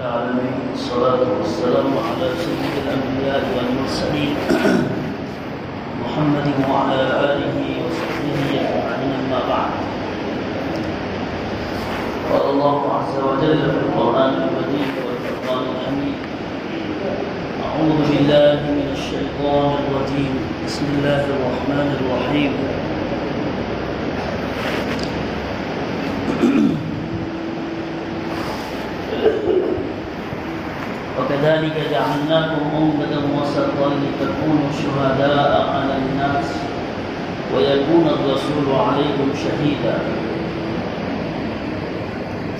العالمين والصلاة والسلام على سيد الأنبياء والمرسلين محمد وعلى آله وصحبه أجمعين أما بعد. قال الله عز وجل في القرآن المجيد والفرقان الحميد: أعوذ بالله من الشيطان الرجيم، بسم الله الرحمن الرحيم. وكذلك جعلناكم أمة وسطا لتكونوا شهداء على الناس ويكون الرسول عليكم شهيدا.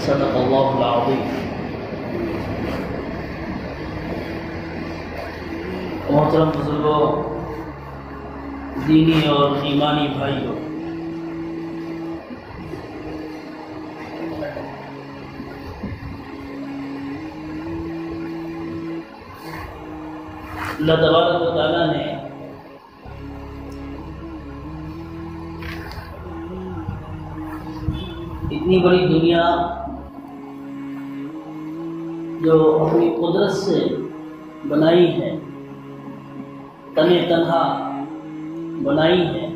صدق الله العظيم. محترم بزرگوں، دینی اور ایمانی بھائیوں، اللہ تبارک و تعالیٰ نے اتنی بڑی دنیا جو اپنی قدرت سے بنائی ہے، تنِ تنہا بنائی ہے،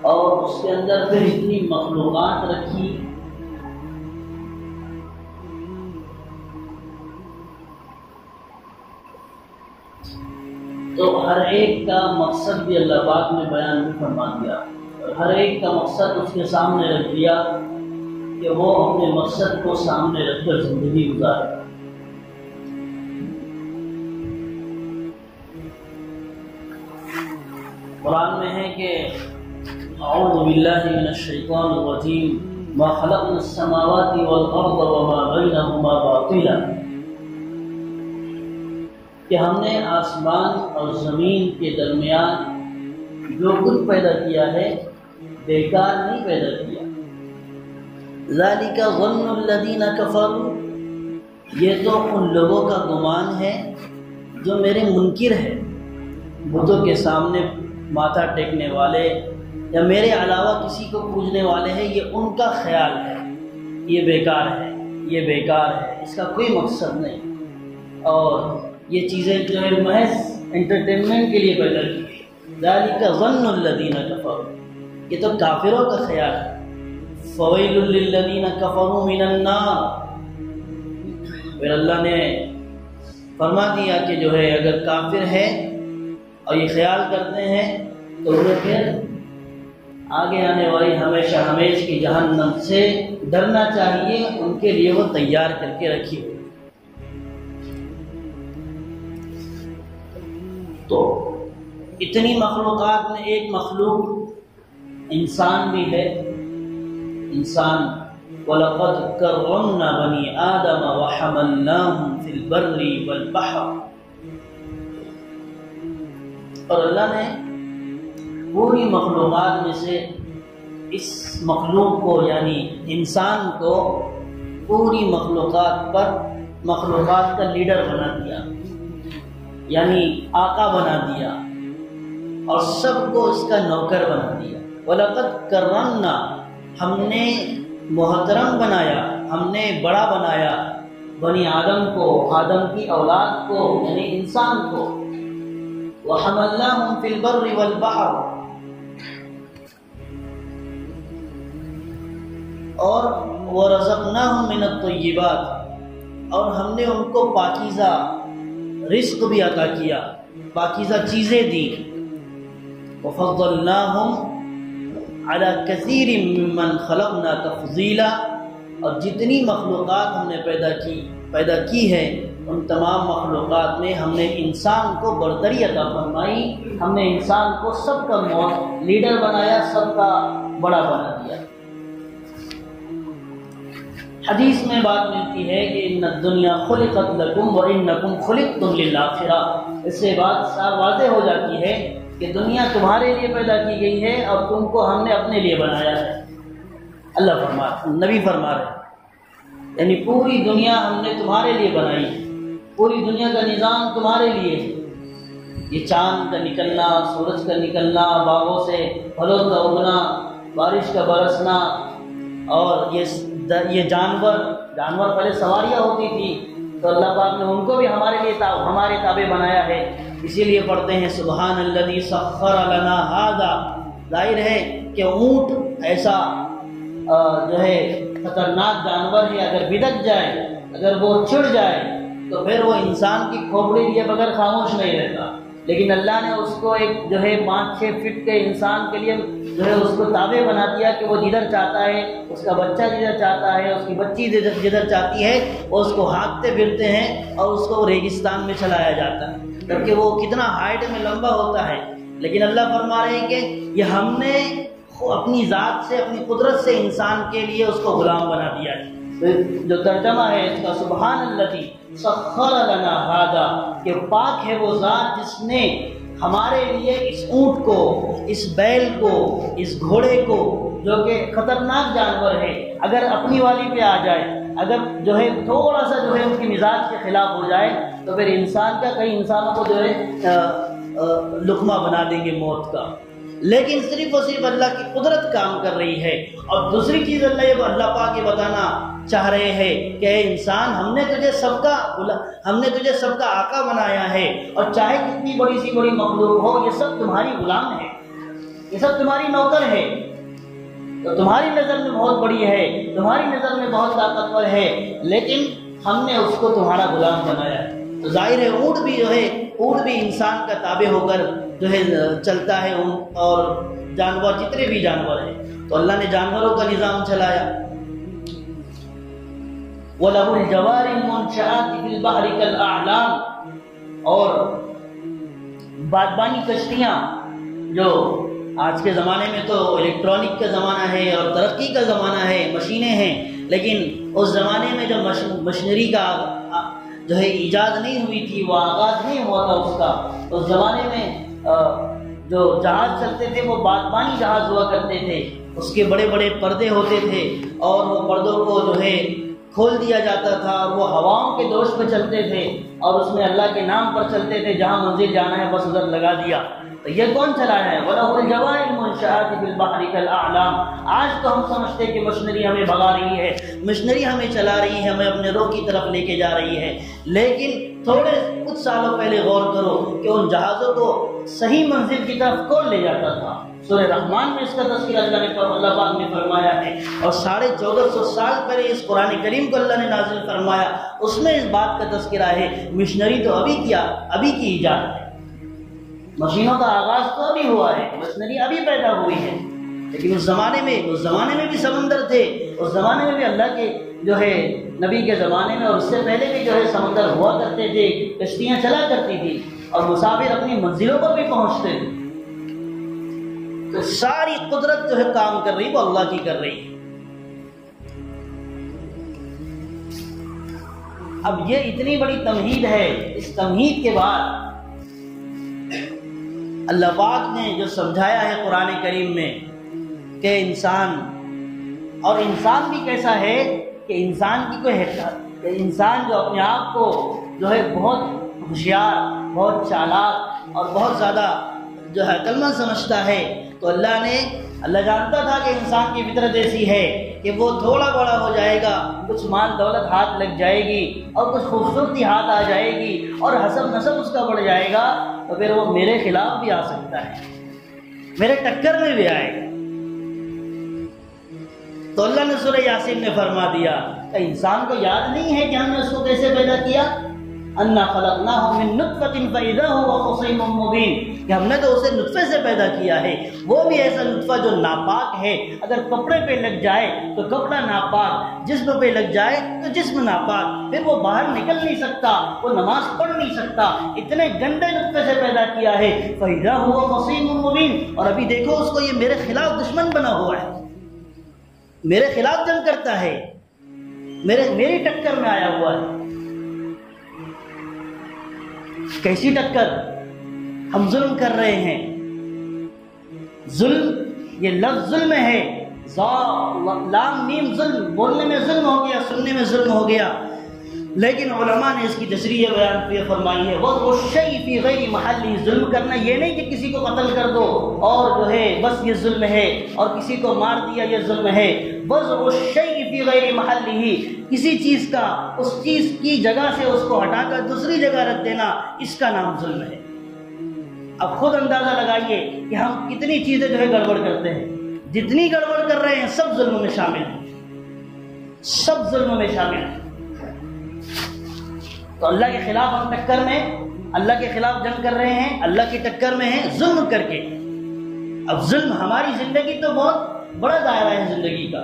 اور اس کے اندر پھر اتنی مخلوقات رکھی، تو ہر ایک کا مقصد بھی اللہ پاک نے بیان بھی فرما دیا، اور ہر ایک کا مقصد اس کے سامنے رکھ دیا کہ وہ اپنے مقصد کو سامنے رکھ کر زندگی گزارے۔ قرآن میں ہے کہ اعوذ باللہ من الشیطان الرجیم ما خلقنا السماوات والارض وما بینہما باطلا، کہ ہم نے آسمان اور زمین کے درمیان جو کچھ پیدا کیا ہے بیکار نہیں پیدا کیا۔ ذالک ظن الذین کفروا، یہ تو ان لوگوں کا گمان ہے جو میرے منکر ہے، بتوں کے سامنے ماتھا ٹیکنے والے یا میرے علاوہ کسی کو پوجنے والے ہیں، یہ ان کا خیال ہے، یہ بیکار ہے، یہ بیکار ہے، اس کا کوئی مقصد نہیں، اور یہ چیزیں جو ہے محض انٹرٹینمنٹ کے لیے پیدا کی گئی۔ ذالک ظن الذین کفروا، یہ تو کافروں کا خیال ہے۔ فویل للذین کفروا من النار، پھر اللہ نے فرما دیا کہ جو ہے اگر کافر ہے اور یہ خیال کرتے ہیں تو انہیں پھر آگے آنے والی ہمیشہ ہمیش کی جہنم سے ڈرنا چاہیے، ان کے لیے وہ تیار کر کے رکھی ہوئی۔ تو اتنی مخلوقات میں ایک مخلوق انسان بھی ہے۔ انسان وَلَقَدْ كَرَّمْنَا بَنِي آدَمَ وَحَمَلْنَاهُمْ فِي الْبَرِّ وَالْبَحْرِ، اور اللہ نے پوری مخلوقات میں سے اس مخلوق کو یعنی انسان کو پوری مخلوقات پر مخلوقات کا لیڈر بنا دیا، یعنی آقا بنا دیا، اور سب کو اس کا نوکر بنا دیا۔ وَلَقَدْ كَرَّمْنَا، ہم نے محترم بنایا، ہم نے بڑا بنایا بنی آدم کو، آدم کی اولاد کو یعنی انسان کو۔ وَحَمَلْنَاهُمْ فِي الْبَرِّ وَالْبَحْرِ، اور وَرَزَقْنَاهُمْ مِنَ الطَّيِّبَاتِ، اور ہم نے ان کو پاکیزہ رزق بھی عطا کیا، پاکیزہ چیزیں دی۔ وَفَضَّلْنَاهُمْ عَلَى كَثِيرٍ مِّمَّنْ خَلَقْنَا تَفْضِيلًا، اور جتنی مخلوقات ہم نے پیدا کی ہے ان تمام مخلوقات میں ہم نے انسان کو برتری عطا فرمائی، ہم نے انسان کو سب کا لیڈر بنایا، سب کا بڑا بنا دیا۔ حدیث میں بات ملتی ہے کہ ان الدنیا خلقت لکم وانکم خلقتم للآخرہ، اس سے بات صاف واضح ہو جاتی ہے کہ دنیا تمہارے لیے پیدا کی گئی ہے اور تم کو ہم نے اپنے لیے بنایا ہے۔ اللہ نبی فرما رہے ہیں، یعنی پوری دنیا ہم نے تمہارے لیے بنائی ہے، پوری دنیا کا نظام تمہارے لیے ہے۔ یہ چاند کا نکلنا، سورج کا نکلنا، باغوں سے پھلوں کا اگنا، بارش کا برسنا، اور یہ یہ جانور پہلے سواریاں ہوتی تھی، تو اللہ پاک نے ان کو بھی ہمارے تابع بنایا ہے. اسی لیے پڑھتے ہیں سبحان الذی سخر لنا ھذا. ظاہر ہے کہ اونٹ ایسا جو ہے خطرناک جانور ہے، اگر بدک جائے، اگر وہ چڑ جائے تو پھر وہ انسان کی کھوپڑی لیے بغیر خاموش نہیں رہتا. لیکن اللہ نے اس کو ایک جو ہے 5-6 فٹ کے انسان کے لیے جو ہے اس کو تابع بنا دیا کہ وہ جدھر چاہتا ہے، اس کا بچہ جدھر چاہتا ہے، اس کی بچی جدھر چاہتی ہے، وہ اس کو ہانکتے پھرتے ہیں اور اس کو ریگستان میں چلایا جاتا ہے، جبکہ وہ کتنا ہائٹ میں لمبا ہوتا ہے. لیکن اللہ فرما رہے ہیں کہ یہ ہم نے اپنی ذات سے، اپنی قدرت سے انسان کے لیے اس کو غلام بنا دیا ہے. جو ترجمہ ہے اس کا سبحان الذی سخر لنا ھذا، کہ پاک ہے وہ ذات جس نے ہمارے لیے اس اونٹ کو، اس بیل کو، اس گھوڑے کو، جو کہ خطرناک جانور ہے، اگر اپنی والی پہ آ جائے، اگر جو ہے تھوڑا سا جو ہے ان کی مزاج کے خلاف ہو جائے تو پھر انسان کا، کئی انسانوں کو جو ہے لقمہ بنا دیں گے موت کا. لیکن صرف اور صرف اللہ کی قدرت کام کر رہی ہے. اور دوسری چیز اللہ پاک یہ بتانا چاہ رہے ہیں کہ اے انسان، ہم نے تجھے سب کا آقا بنایا ہے، اور چاہے کتنی بڑی سی بڑی مخلوق ہو، یہ سب تمہاری غلام ہے، یہ سب تمہاری نوکر ہے. تو تمہاری نظر میں بہت بڑی ہے، تمہاری نظر میں بہت طاقتور ہے، لیکن ہم نے اس کو تمہارا غلام بنایا ہے. تو ظاہر ہے اونٹ بھی انسان کا تابع ہو کر جو ہے چلتا ہے، اور جانور، جتنے بھی جانور ہیں. تو اللہ نے جانوروں کا نظام چلایا. وَلَهُ الْجَوَارِ الْمُنشَآتِ فِي الْبَحْرِ كَالْأَعْلَامِ، اور بادبانی کشتیاں، جو آج کے زمانے میں تو الیکٹرانک کا زمانہ ہے اور ترقی کا زمانہ ہے، مشینیں ہیں، لیکن اس زمانے میں جو مشینری کا جو ہے ایجاد نہیں ہوئی تھی، وہ آغاز نہیں ہوا تھا اس کا. اس زمانے میں جو جہاز چلتے تھے وہ بادبانی جہاز ہوا کرتے تھے. اس کے بڑے بڑے پردے ہوتے تھے، اور وہ پردوں کو جو ہے کھول دیا جاتا تھا، اور وہ ہواؤں کے دوش پہ چلتے تھے، اور اس میں اللہ کے نام پر چلتے تھے. جہاں منزل جانا ہے بس ادھر لگا دیا. تو یہ کون چلایا ہے؟ وَلَهُ الْجَوَارِ الْمُنشَآتِ فِي الْبَحْرِ كَالْأَعْلَامِ. آج تو ہم سمجھتے ہیں کہ مشینری ہمیں بھگا رہی ہے، مشینری ہمیں چلا رہی ہے، ہمیں اپنے روح کی طرف لے کے جا رہی ہے. لیکن کچھ سالوں پہلے غور کرو کہ ان جہازوں کو صحیح منزل کی طرف کون لے جاتا تھا. سورہ رحمان میں اس کا تذکرہ اللہ پاک نے فرمایا ہے، اور 1450 سال پہلے اس قرآن کریم کو اللہ نے نازل فرمایا، اس میں اس بات کا تذکرہ ہے. مشنری تو ابھی کی ایجاد ہے، مشینوں کا آغاز تو ابھی ہوا ہے، مشنری ابھی پیدا ہوئی ہے. لیکن اس زمانے میں بھی سمندر تھے، اس زمانے میں بھی اللہ کے جو ہے نبی کے زمانے میں اور اس سے پہلے بھی جو ہے سمندر ہوا کرتے تھے، کشتیاں چلا کرتی تھی، اور مسافر اپنی منزلوں پر بھی پہنچتے تھے. تو ساری قدرت جو ہے کام کر رہی، وہ اللہ کی کر رہی ہے. اب یہ اتنی بڑی تمہید ہے، اس تمہید کے بعد اللہ پاک نے جو سمجھایا ہے قرآن کریم میں کہ انسان بھی کیسا ہے، کہ انسان کی کوئی حیثیت، کہ انسان جو اپنے آپ کو جو ہے بہت ہوشیار، بہت چالاک اور بہت زیادہ جو ہے عقل مند سمجھتا ہے. تو اللہ جانتا تھا کہ انسان کی فطرت ایسی ہے کہ وہ تھوڑا بڑا ہو جائے گا، کچھ مال دولت ہاتھ لگ جائے گی، اور کچھ خوبصورتی ہاتھ آ جائے گی، اور حسب نسب اس کا بڑھ جائے گا، تو پھر وہ میرے خلاف بھی آ سکتا ہے، میرے ٹکر میں بھی آئے گا. تو اللہ نے سورہ یاسین میں فرما دیا کہ انسان کو یاد نہیں ہے کہ ہم نے اس کو کیسے پیدا کیا. انا خلقناہ من نطفۃ فاذا هو خصیم مبین، کہ ہم نے تو اسے نطفے سے پیدا کیا ہے، وہ بھی ایسا نطفہ جو ناپاک ہے. اگر کپڑے پہ لگ جائے تو کپڑا ناپاک، جسم پہ لگ جائے تو جسم ناپاک، پھر وہ باہر نکل نہیں سکتا، وہ نماز پڑھ نہیں سکتا. اتنے گندے نطفے سے پیدا کیا ہے. فاذا هو خصیم مبین، اور ابھی دیکھو اس کو یہ میرے خلاف دشمن بنا ہوا ہے، میرے خلاف جنگ کرتا ہے، میری ٹکر میں آیا ہوا ہے. کیسی ٹکر؟ ہم ظلم کر رہے ہیں. ظلم، یہ لفظ ظلم ہے، لام میم ظلم، بولنے میں ظلم ہو گیا، سننے میں ظلم ہو گیا. لیکن علماء نے اس کی تشریح بیان فرمائی ہے، وضع الشیء فی غیر محلی. ظلم کرنا یہ نہیں کہ کسی کو قتل کر دو اور جو ہے بس یہ ظلم ہے، اور کسی کو مار دیا یہ ظلم ہے. وضع الشیء فی غیر محلہ، کسی چیز کا اس چیز کی جگہ سے اس کو ہٹا کر دوسری جگہ رکھ دینا، اس کا نام ظلم ہے۔ اب خود اندازہ لگائیے کہ ہم کتنی چیزیں جو ہے گڑبڑ کرتے ہیں، جتنی گڑبڑ کر رہے ہیں سب ظلم میں شامل ہیں، سب ظلم میں شامل ہیں۔ تو اللہ کے خلاف ہم ٹکر میں، اللہ کے خلاف جنگ کر رہے ہیں، اللہ کی ٹکر میں ہیں ظلم کر کے۔ اب ظلم ہماری زندگی تو بہت بڑا دائرہ ہے زندگی کا۔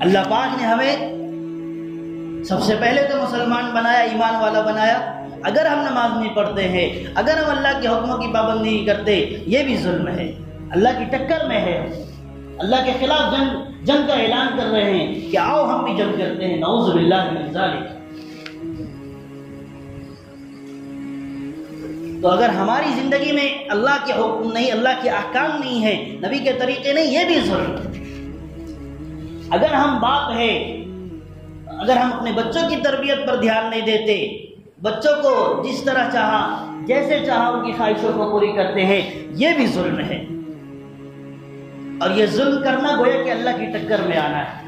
اللہ پاک نے ہمیں سب سے پہلے تو مسلمان بنایا، ایمان والا بنایا۔ اگر ہم نماز نہیں پڑھتے ہیں، اگر ہم اللہ کے حکموں کی پابندی نہیں کرتے، یہ بھی ظلم ہے، اللہ کی ٹکر میں ہے، اللہ کے خلاف جنگ کا اعلان کر رہے ہیں کہ آؤ ہم بھی جنگ کرتے ہیں، نعوذ باللہ من ذالک۔ تو اگر ہماری زندگی میں اللہ کے حکم نہیں، اللہ کے احکام نہیں ہیں، نبی کے طریقے نہیں، یہ بھی ظلم ہے۔ اگر ہم باپ ہیں، اگر ہم اپنے بچوں کی تربیت پر دھیان نہیں دیتے، بچوں کو جس طرح چاہا، جیسے چاہا ان کی خواہشوں کو پوری کرتے ہیں، یہ بھی ظلم ہے۔ اور یہ ظلم کرنا گویا کہ اللہ کی ٹکر میں آنا ہے۔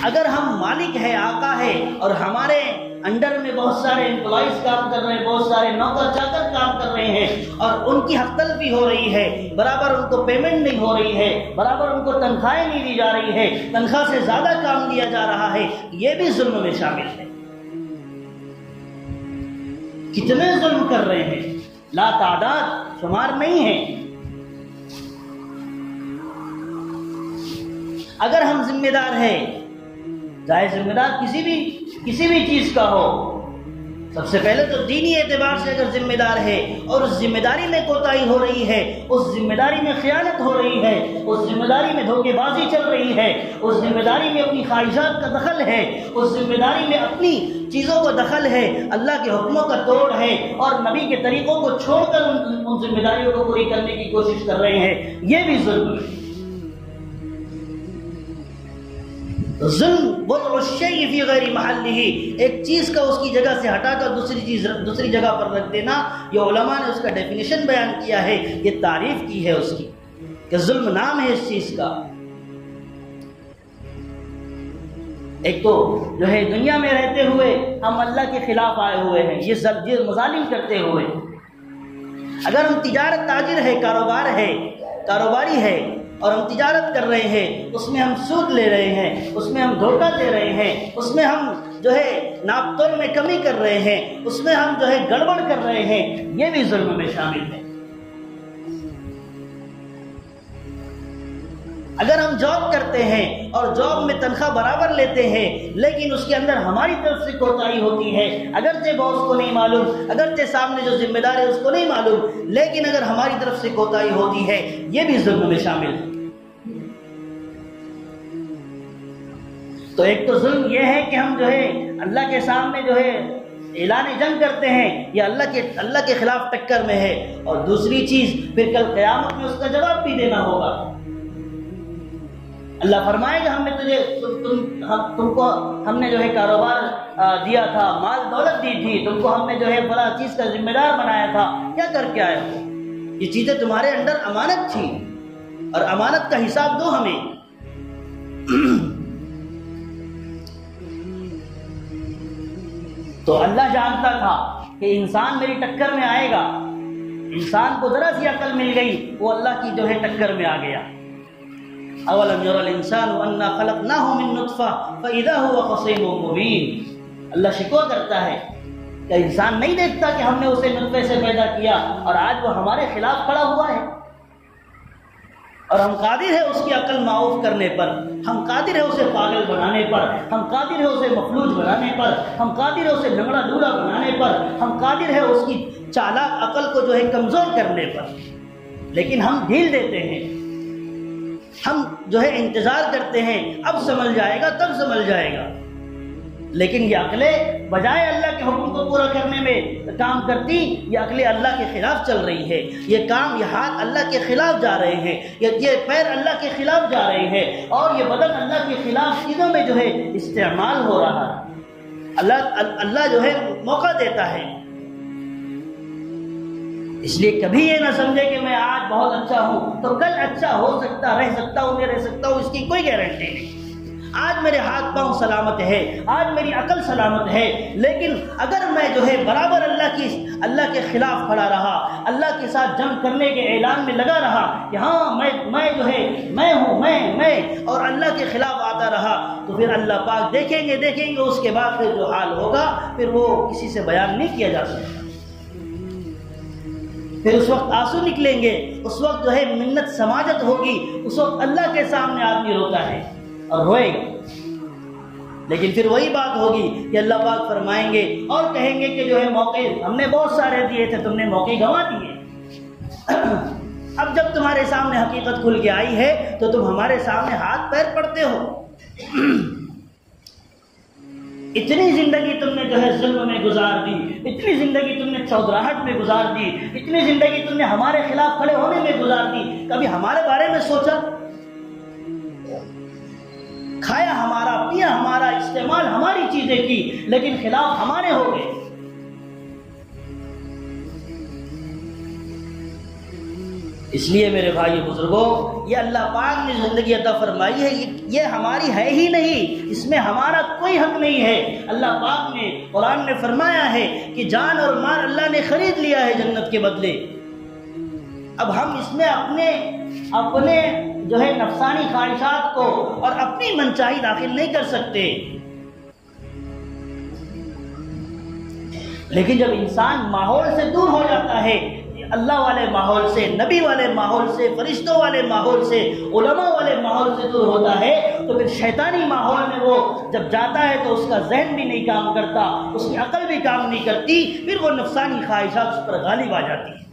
اگر ہم مالک ہے، آقا ہے، اور ہمارے انڈر میں بہت سارے امپلائیز کام کر رہے ہیں، بہت سارے نوکر چاکر کام کر رہے ہیں، اور ان کی حق تلفی ہو رہی ہے، برابر ان کو پیمنٹ نہیں ہو رہی ہے، برابر ان کو تنخواہیں نہیں دی جا رہی ہے، تنخواہ سے زیادہ کام دیا جا رہا ہے، یہ بھی ظلم میں شامل ہے۔ کتنے ظلم کر رہے ہیں، لا تعداد، شمار نہیں ہے۔ اگر ہم ذمہ دار ہیں، چاہے ذمہ دار کسی بھی چیز کا ہو، سب سے پہلے تو دینی اعتبار سے اگر ذمہ دار ہے اور اس ذمہ داری میں کوتاہی ہو رہی ہے، اس ذمہ داری میں خیانت ہو رہی ہے، اس ذمہ داری میں دھوکے بازی چل رہی ہے، اس ذمہ داری میں اپنی خواہشات کا دخل ہے، اس ذمہ داری میں اپنی چیزوں کو دخل ہے، اللہ کے حکموں کا توڑ ہے، اور نبی کے طریقوں کو چھوڑ کر ان ذمہ داریوں کو پوری کرنے کی کوشش کر رہے ہیں، یہ بھی ظلم ہے۔ ظلم وضع الشیء فی غیر محلہ، ایک چیز کا اس کی جگہ سے ہٹا کر دوسری جگہ پر رکھ دینا، یہ علماء نے اس کا ڈیفینیشن بیان کیا ہے، یہ تعریف کی ہے اس کی کہ ظلم نام ہے اس چیز کا۔ ایک تو جو ہے دنیا میں رہتے ہوئے ہم اللہ کے خلاف آئے ہوئے ہیں، یہ مظالم کرتے ہوئے۔ اگر ہم تجارت، تاجر ہے، کاروباری ہے، اور ہم تجارت کر رہے ہیں، اس میں ہم سود لے رہے ہیں، اس میں ہم دھوکہ دے رہے ہیں، اس میں ہم جو ہے ناپ تول میں کمی کر رہے ہیں، اس میں ہم جو ہے گڑبڑ کر رہے ہیں، یہ بھی ظلم میں شامل ہے۔ اگر ہم جاب کرتے ہیں اور جاب میں تنخواہ برابر لیتے ہیں، لیکن اس کے اندر ہماری طرف سے کوتاہی ہوتی ہے، اگرچہ باس کو نہیں معلوم، اگرچہ سامنے جو ذمہ دار ہے اس کو نہیں معلوم، لیکن اگر ہماری طرف سے کوتاہی ہوتی ہے، یہ بھی ظلم میں شامل ہے۔ تو ایک تو ظلم یہ ہے کہ ہم جو ہے اللہ کے سامنے جو ہے اعلان جنگ کرتے ہیں، یہ اللہ کے خلاف ٹکر میں ہے، اور دوسری چیز پھر کل قیامت میں اس کا جواب بھی دینا ہوگا۔ اللہ فرمائے گا تم کو ہم نے جو ہے کاروبار دیا تھا، مال دولت دی تھی، تم کو ہم نے جو ہے بڑا چیز کا ذمہ دار بنایا تھا، کیا کر کے آئے ہو؟ یہ چیزیں تمہارے اندر امانت تھی، اور امانت کا حساب دو ہمیں۔ تو اللہ جانتا تھا کہ انسان میری ٹکر میں آئے گا، انسان کو ذرا سی عقل مل گئی، وہ اللہ کی جو ہے ٹکر میں آ گیا۔ اولم ير الانسان انا خلقناه من نطفه فاذا هو خصيم مبين، اللہ شکوہ کرتا ہے کہ انسان نہیں دیکھتا کہ ہم نے اسے نطفے سے پیدا کیا، اور آج وہ ہمارے خلاف کھڑا ہوا ہے، اور ہم قادر ہیں اس کی عقل معاف کرنے پر، ہم قادر ہیں اسے پاگل بنانے پر، ہم قادر ہیں اسے مفلوج بنانے پر، ہم قادر ہیں اسے لنگڑا لولا بنانے پر، ہم قادر ہیں اس کی چالاک عقل کو جو ہے کمزور کرنے پر، لیکن ہم ڈھیل دیتے ہیں، ہم جو ہے انتظار کرتے ہیں، اب سمجھ جائے گا تب سمجھ جائے گا، لیکن یہ عقلیں بجائے اللہ کے حکم کو پورا کرنے میں کام کرتی، یہ عقلیں اللہ کے خلاف چل رہی ہے، یہ کام، یہ ہاتھ اللہ کے خلاف جا رہے ہیں، یہ پیر اللہ کے خلاف جا رہے ہیں، اور یہ بدن اللہ کے خلاف چیزوں میں جو ہے استعمال ہو رہا ہے۔ اللہ جو ہے موقع دیتا ہے، اس لیے کبھی یہ نہ سمجھے کہ میں آج بہت اچھا ہوں تو کل اچھا ہو سکتا، رہ سکتا ہوں، میں رہ سکتا ہوں، اس کی کوئی گارنٹی نہیں۔ آج میرے ہاتھ پاؤں سلامت ہے، آج میری عقل سلامت ہے، لیکن اگر میں جو ہے برابر اللہ کے خلاف کھڑا رہا، اللہ کے ساتھ جنگ کرنے کے اعلان میں لگا رہا کہ ہاں میں جو ہے میں ہوں، میں اور اللہ کے خلاف آتا رہا، تو پھر اللہ پاک دیکھیں گے اس کے بعد پھر جو حال ہوگا پھر وہ کسی سے بیان نہیں کیا جا سکتا۔ پھر اس وقت آنسو نکلیں گے، اس وقت جو ہے منت سماجت ہوگی، اس وقت اللہ کے سامنے آدمی روتا ہے اور روئے گا۔ لیکن پھر وہی بات ہوگی کہ اللہ پاک فرمائیں گے اور کہیں گے کہ جو ہے موقع ہم نے بہت سارے دیے تھے، تم نے موقع گنوا دیے۔ اب جب تمہارے سامنے حقیقت کھل کے آئی ہے تو تم ہمارے سامنے ہاتھ پیر پڑتے ہو۔ اتنی زندگی تم نے جو ہے ظلم میں گزار دی، اتنی زندگی تم نے چودراہٹ میں گزار دی، اتنی زندگی تم نے ہمارے خلاف کھڑے ہونے میں گزار دی، کبھی ہمارے بارے میں سوچا؟ کھایا ہمارا، پیا ہمارا، استعمال ہماری چیزیں کی، لیکن خلاف ہمارے ہو گئے۔ اس لیے میرے بھائی بزرگوں، یہ اللہ پاک نے زندگی عطا فرمائی ہے، یہ ہماری ہے ہی نہیں، اس میں ہمارا کوئی حق نہیں ہے۔ اللہ پاک نے قرآن میں فرمایا ہے کہ جان اور مال اللہ نے خرید لیا ہے جنت کے بدلے۔ اب ہم اس میں اپنے جو ہے نفسانی خواہشات کو اور اپنی منچاہی داخل نہیں کر سکتے۔ لیکن جب انسان ماحول سے دور ہو جاتا ہے، اللہ والے ماحول سے، نبی والے ماحول سے، فرشتوں والے ماحول سے، علماء والے ماحول سے دور ہوتا ہے، تو پھر شیطانی ماحول میں وہ جب جاتا ہے تو اس کا ذہن بھی نہیں کام کرتا، اس کی عقل بھی کام نہیں کرتی، پھر وہ نفسانی خواہشات اس پر غالب آ جاتی ہے۔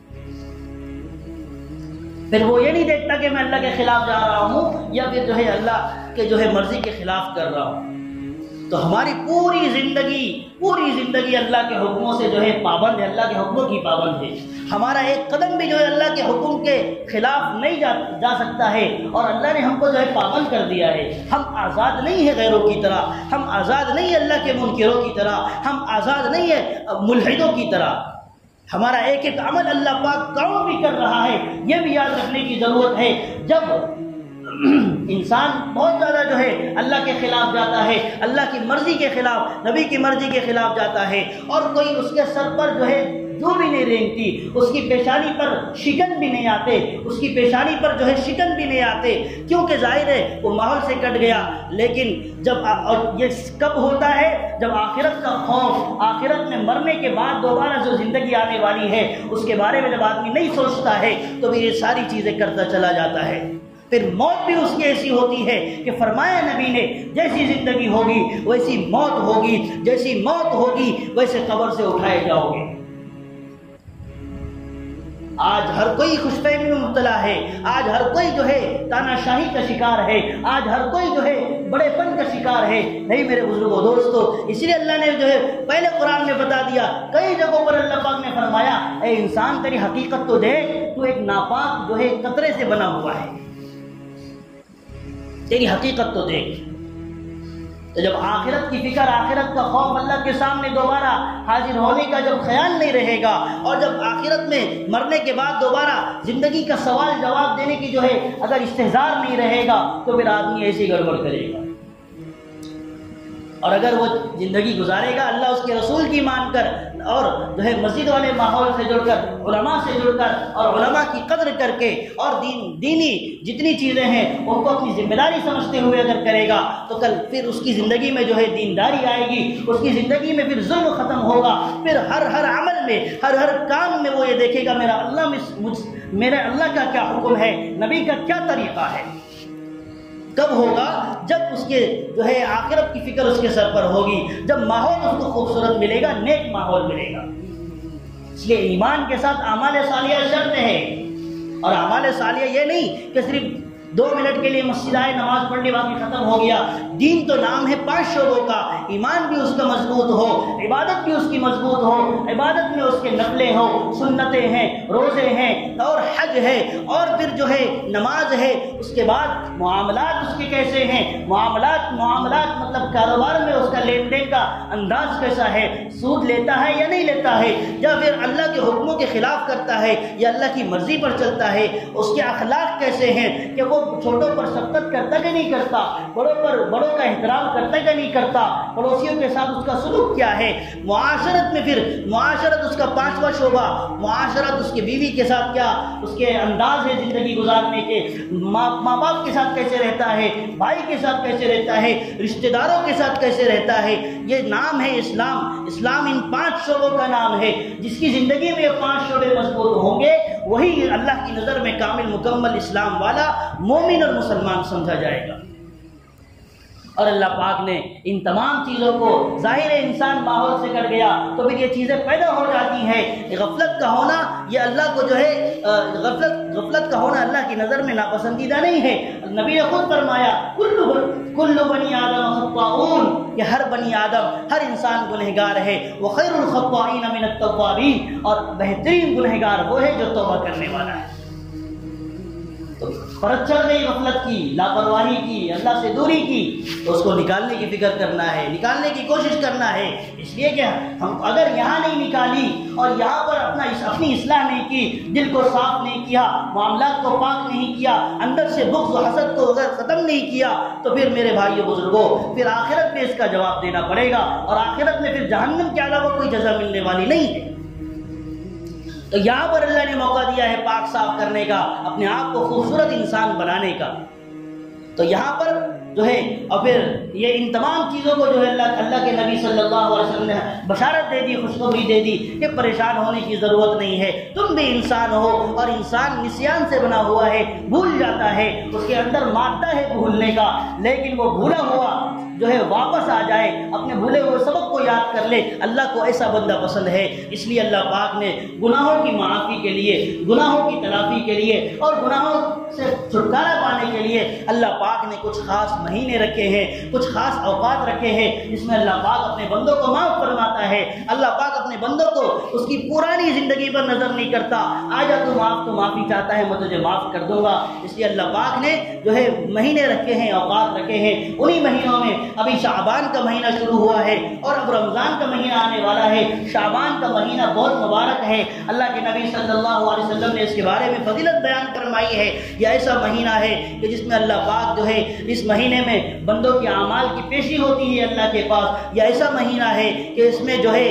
پھر وہ یہ نہیں دیکھتا کہ میں اللہ کے خلاف جا رہا ہوں یا پھر جو ہے اللہ کے جو ہے مرضی کے خلاف کر رہا ہوں۔ تو ہماری پوری زندگی اللہ کے حکموں سے جو ہے پابند ہے، اللہ کے حکموں کی پابند ہے۔ ہمارا ایک قدم بھی جو ہے اللہ کے حکم کے خلاف نہیں جا سکتا ہے، اور اللہ نے ہم کو جو ہے پابند کر دیا ہے۔ ہم آزاد نہیں ہیں غیروں کی طرح، ہم آزاد نہیں ہیں اللہ کے منکروں کی طرح، ہم آزاد نہیں ہیں ملحدوں کی طرح۔ ہمارا ایک ایک عمل اللہ پاک کاؤنٹ بھی کر رہا ہے، یہ بھی یاد رکھنے کی ضرورت ہے۔ جب انسان بہت زیادہ جو ہے اللہ کے خلاف جاتا ہے، اللہ کی مرضی کے خلاف، نبی کی مرضی کے خلاف جاتا ہے، اور کوئی اس کے سر پر جو ہے جو بھی نہیں رینگتی، اس کی پیشانی پر شکن بھی نہیں آتے، اس کی پیشانی پر جو ہے شکن بھی نہیں آتے، کیونکہ ظاہر ہے وہ ماحول سے کٹ گیا۔ لیکن جب اور یہ کب ہوتا ہے؟ جب آخرت کا خوف، آخرت میں مرنے کے بعد دوبارہ جو زندگی آنے والی ہے اس کے بارے میں جب آدمی نہیں سوچتا ہے تو پھر یہ ساری چیزیں کرتا چلا جاتا ہے۔ پھر موت بھی اس کی ایسی ہوتی ہے کہ فرمایا نبی نے، جیسی زندگی ہوگی ویسی موت ہوگی، جیسی موت ہوگی ویسے قبر سے اٹھائے جاؤ گے۔ آج ہر کوئی خوش فہمی میں مبتلا ہے، آج ہر کوئی جو ہے تانا شاہی کا شکار ہے، آج ہر کوئی جو ہے بڑے پن کا شکار ہے۔ نہیں میرے بزرگوں دوستو، اس لیے اللہ نے جو ہے پہلے قرآن میں بتا دیا، کئی جگہوں پر اللہ پاک نے فرمایا اے انسان تیری حقیقت تو دیکھ، تو ایک ناپاک جو ہے قطرے سے بنا ہوا ہے، تیری حقیقت تو دیکھ۔ تو جب آخرت کی فکر، آخرت کا خوف، اللہ کے سامنے دوبارہ حاضر ہونے کا جب خیال نہیں رہے گا، اور جب آخرت میں مرنے کے بعد دوبارہ زندگی کا سوال جواب دینے کی جو ہے اگر استحضار نہیں رہے گا تو پھر آدمی ایسی گڑبڑ کرے گا۔ اور اگر وہ زندگی گزارے گا اللہ اس کے رسول کی مان کر، اور جو ہے مسجد والے ماحول سے جڑ کر، علماء سے جڑ کر، اور علماء کی قدر کر کے، اور دینی جتنی چیزیں ہیں ان کو اپنی ذمہ داری سمجھتے ہوئے اگر کرے گا تو کل پھر اس کی زندگی میں جو ہے دینداری آئے گی، اس کی زندگی میں پھر ظلم ختم ہوگا۔ پھر ہر عمل میں، ہر کام میں وہ یہ دیکھے گا میرے اللہ کا کیا حکم ہے، نبی کا کیا طریقہ ہے۔ کب ہوگا؟ جب اس کے جو ہے آخرت کی فکر اس کے سر پر ہوگی، جب ماحول اس کو خوبصورت ملے گا، نیک ماحول ملے گا۔ اس لیے ایمان کے ساتھ اعمال صالحہ شرط ہے، اور اعمال صالحہ یہ نہیں کہ صرف 2 منٹ کے لیے مسجد آئے, نماز پڑھ لی, باقی ختم ہو گیا. دین تو نام ہے 5 شعبوں کا, ایمان بھی اس کا مضبوط ہو, عبادت بھی اس کی مضبوط ہو, عبادت میں اس کے نفلیں ہو, سنتیں ہیں, روزے ہیں اور حج ہے, اور پھر جو ہے نماز ہے. اس کے بعد معاملات اس کے کیسے ہیں, معاملات مطلب کاروبار میں اس کا لین دین کا انداز کیسا ہے, سود لیتا ہے یا نہیں لیتا ہے, یا پھر اللہ کے حکموں کے خلاف کرتا ہے یا اللہ کی مرضی پر چلتا ہے. اس کے اخلاق کیسے ہیں کہ وہ چھوٹوں پر شفقت کرتا کہ نہیں کرتا, بڑوں کا احترام کرتا کہ نہیں کرتا, پڑوسیوں کے ساتھ اس کا سلوک کیا ہے. معاشرت میں پھر معاشرت اس کا 5واں شعبہ, معاشرت اس کے بیوی کے ساتھ کیا اس کے انداز ہے زندگی گزارنے کے, ماں باپ کے ساتھ کیسے رہتا ہے, بھائی کے ساتھ کیسے رہتا ہے, رشتہ داروں کے ساتھ کیسے رہتا ہے. یہ نام ہے اسلام. اسلام ان 5 شعبوں کا نام ہے. جس کی زندگی میں یہ 5 شعبے مضبوط ہوں گے وہی اللہ کی نظر میں کامل مکمل اسلام والا مومن اور مسلمان سمجھا جائے گا. اور اللہ پاک نے ان تمام چیزوں کو, ظاہر انسان ماحول سے کٹ گیا تو پھر یہ چیزیں پیدا ہو جاتی ہیں. غفلت کا ہونا یہ اللہ کو جو ہے غفلت کا ہونا اللہ کی نظر میں ناپسندیدہ نہیں ہے. نبی نے خود فرمایا کل بنی آدم خطاؤون, کہ ہر بنی آدم, ہر انسان گنہگار ہے. وخیر الخطائین من التوابین, اور بہترین گنہگار وہ ہے جو توبہ کرنے والا ہے. فرض چل گئی غفلت کی, لاپرواہی کی, اللہ سے دوری کی, تو اس کو نکالنے کی فکر کرنا ہے, نکالنے کی کوشش کرنا ہے. اس لیے کہ ہم اگر یہاں نہیں نکالی اور یہاں پر اپنی اصلاح نہیں کی, دل کو صاف نہیں کیا, معاملات کو پاک نہیں کیا, اندر سے بغض و حسد کو اگر ختم نہیں کیا, تو پھر میرے بھائیو بزرگوں پھر آخرت میں اس کا جواب دینا پڑے گا, اور آخرت میں پھر جہنم کے علاوہ کوئی جزا ملنے والی نہیں ہے. تو یہاں پر اللہ نے موقع دیا ہے پاک صاف کرنے کا, اپنے آپ کو خوبصورت انسان بنانے کا. تو یہاں پر جو ہے, اور پھر یہ ان تمام چیزوں کو جو ہے اللہ کے نبی صلی اللہ علیہ وسلم نے بشارت دے دی, خوشخبری دے دی کہ پریشان ہونے کی ضرورت نہیں ہے. تم بھی انسان ہو, اور انسان نسیان سے بنا ہوا ہے, بھول جاتا ہے, اس کے اندر مادہ ہے بھولنے کا, لیکن وہ بھولا ہوا جو ہے واپس آ جائے, اپنے بھولے ہوئے سبق کو یاد کر لے. اللہ کو ایسا بندہ پسند ہے. اس لیے اللہ پاک نے گناہوں کی معافی کے لیے, گناہوں کی تلافی کے لیے, اور گناہوں سے چھٹکارا پانے کے لیے اللہ پاک نے کچھ خاص مہینے رکھے ہیں, کچھ خاص اوقات رکھے ہیں, جس میں اللہ پاک اپنے بندوں کو معاف فرماتا ہے. اللہ پاک اپنے بندوں کو اس کی پرانی زندگی پر نظر نہیں کرتا, آجا تو معافی چاہتا ہے, میں تجھے معاف کر دوں گا. اس لیے اللہ پاک نے جو ہے مہینے رکھے ہیں, اوقات رکھے ہیں. انہی مہینوں میں ابھی شعبان کا مہینہ شروع ہوا ہے, اور اب رمضان کا مہینہ آنے والا ہے. شعبان کا مہینہ بہت مبارک ہے. اللہ کے نبی صلی اللہ علیہ وسلم نے اس کے بارے میں فضیلت بیان فرمائی ہے. یہ ایسا مہینہ ہے کہ جس میں اللہ پاک جو ہے اس مہینے میں بندوں کے اعمال کی پیشی ہوتی ہے اللہ کے پاس. یہ ایسا مہینہ ہے کہ اس میں جو ہے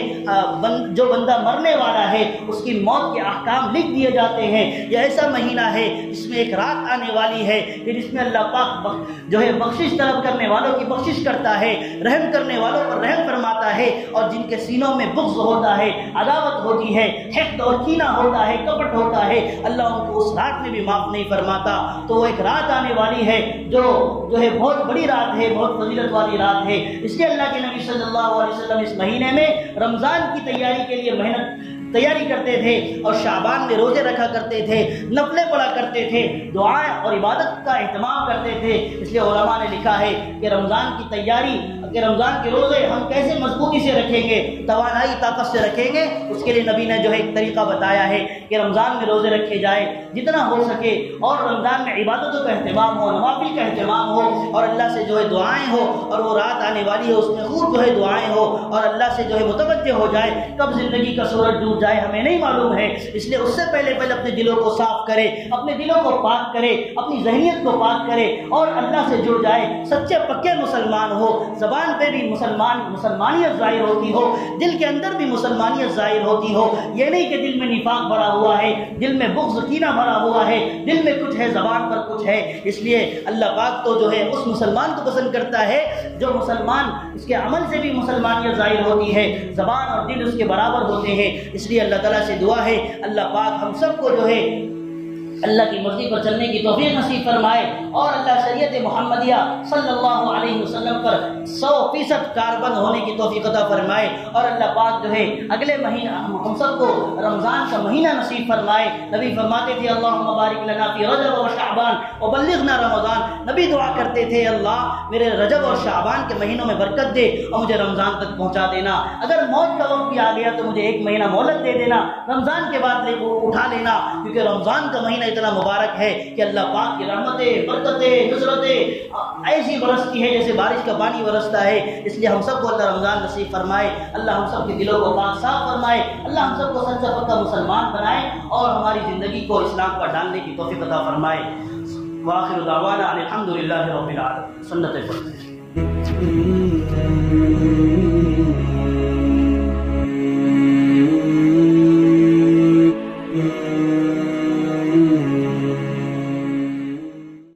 جو بندہ مرنے والا ہے اس کی موت کے احکام لکھ دیے جاتے ہیں. یہ ایسا مہینہ ہے جس میں ایک رات آنے والی ہے کہ جس میں اللہ پاک جو ہے بخشش طلب کرنے والوں کی بخشش کرتا ہے, رحم کرنے والوں پر رحم فرماتا ہے, اور جن کے سینوں میں بغض ہوتا ہے, عداوت ہوتی ہے, حقد اور کینہ ہوتا ہے, کپٹ ہوتا ہے, اللہ ان کو اس رات میں بھی معاف نہیں فرماتا. تو وہ ایک رات آنے والی ہے جو ہے بہت بڑی رات ہے, بہت فضیلت والی رات ہے. اس لیے اللہ کے نبی صلی اللہ علیہ وسلم اس مہینے میں رمضان کی تیاری کے لیے تیاری کرتے تھے, اور شعبان میں روزے رکھا کرتے تھے, نفلیں پڑھا کرتے تھے, دعائیں اور عبادت کا اہتمام کرتے تھے. اس لیے علماء نے لکھا ہے کہ رمضان کی تیاری, کہ رمضان کے روزے ہم کیسے مضبوطی سے رکھیں گے, توانائی طاقت سے رکھیں گے, اس کے لیے نبی نے جو ہے ایک طریقہ بتایا ہے کہ رمضان میں روزے رکھے جائے جتنا ہو سکے, اور رمضان میں عبادتوں کا اہتمام ہو, نوافل کا اہتمام ہو, اور اللہ سے جو ہے دعائیں ہو, اور وہ رات آنے والی ہے اس میں خوب جو ہے دعائیں ہو, اور اللہ سے جو ہے متوجہ ہو جائے. کب زندگی کا سورج ڈوب جائے ہمیں نہیں معلوم ہے. اس لیے اس سے پہلے اپنے دلوں کو صاف کرے, اپنے دلوں کو پاک کرے, اپنی ذہنیت کو پاک کرے, اور اللہ سے جڑ جائے. سچے پکے مسلمان ہو, زبان پہ بھی مسلمانیت ظاہر ہوتی ہو, دل کے اندر بھی مسلمانیت ظاہر ہوتی ہو. یہ نہیں کہ دل میں نفاق بھرا ہوا ہے, دل میں بغض کینہ بھرا ہوا ہے, دل میں کچھ ہے, زبان پر کچھ ہے. اس لیے اللہ پاک تو جو ہے اس مسلمان کو پسند کرتا ہے جو مسلمان, اس کے عمل سے بھی مسلمانیت ظاہر ہوتی ہے, زبان اور دل اس کے برابر ہوتے ہیں. اس لیے اللہ تعالیٰ سے دعا ہے اللہ پاک ہم سب کو جو ہے اللہ کی مرضی پر چلنے کی توفیق نصیب فرمائے، اور اللہ شریعت محمدیہ صلی اللہ علیہ وسلم پر 100% کاربند ہونے کی توفیق عطا فرمائے، اور اللہ پاک جو ہے اگلے مہینہ ہم سب کو رمضان کا مہینہ نصیب فرمائے۔ نبی فرماتے تھے اللہم بارک لنا فی رجب و شعبان وبلغنا رمضان، نبی دعا کرتے تھے اللہ میرے رجب اور شعبان کے مہینوں میں برکت دے اور مجھے رمضان تک پہنچا دینا، اگر موت کا وقت بھی آ گیا تو مجھے 1 مہینہ مہلت دے دینا، رمضان کے بعد اٹھا لینا، کیونکہ رمضان کا مہینہ اتنا مبارک ہے کہ اللہ پاک کی رحمتیں، برکتیں، نصرتیں ایسی برستی ہے جیسے بارش کا پانی برستا ہے۔ اس لیے ہم سب کو اللہ رمضان نصیب فرمائے، اللہ ہم سب کے دلوں کو پاک صاف فرمائے، اللہ ہم سب کو سچا پکا مسلمان بنائے اور ہماری زندگی کو اسلام پر ڈالنے کی توفیق عطا فرمائے۔ وآخر دعوانا ان الحمدللہ رب العالمین۔ سنت پڑھتے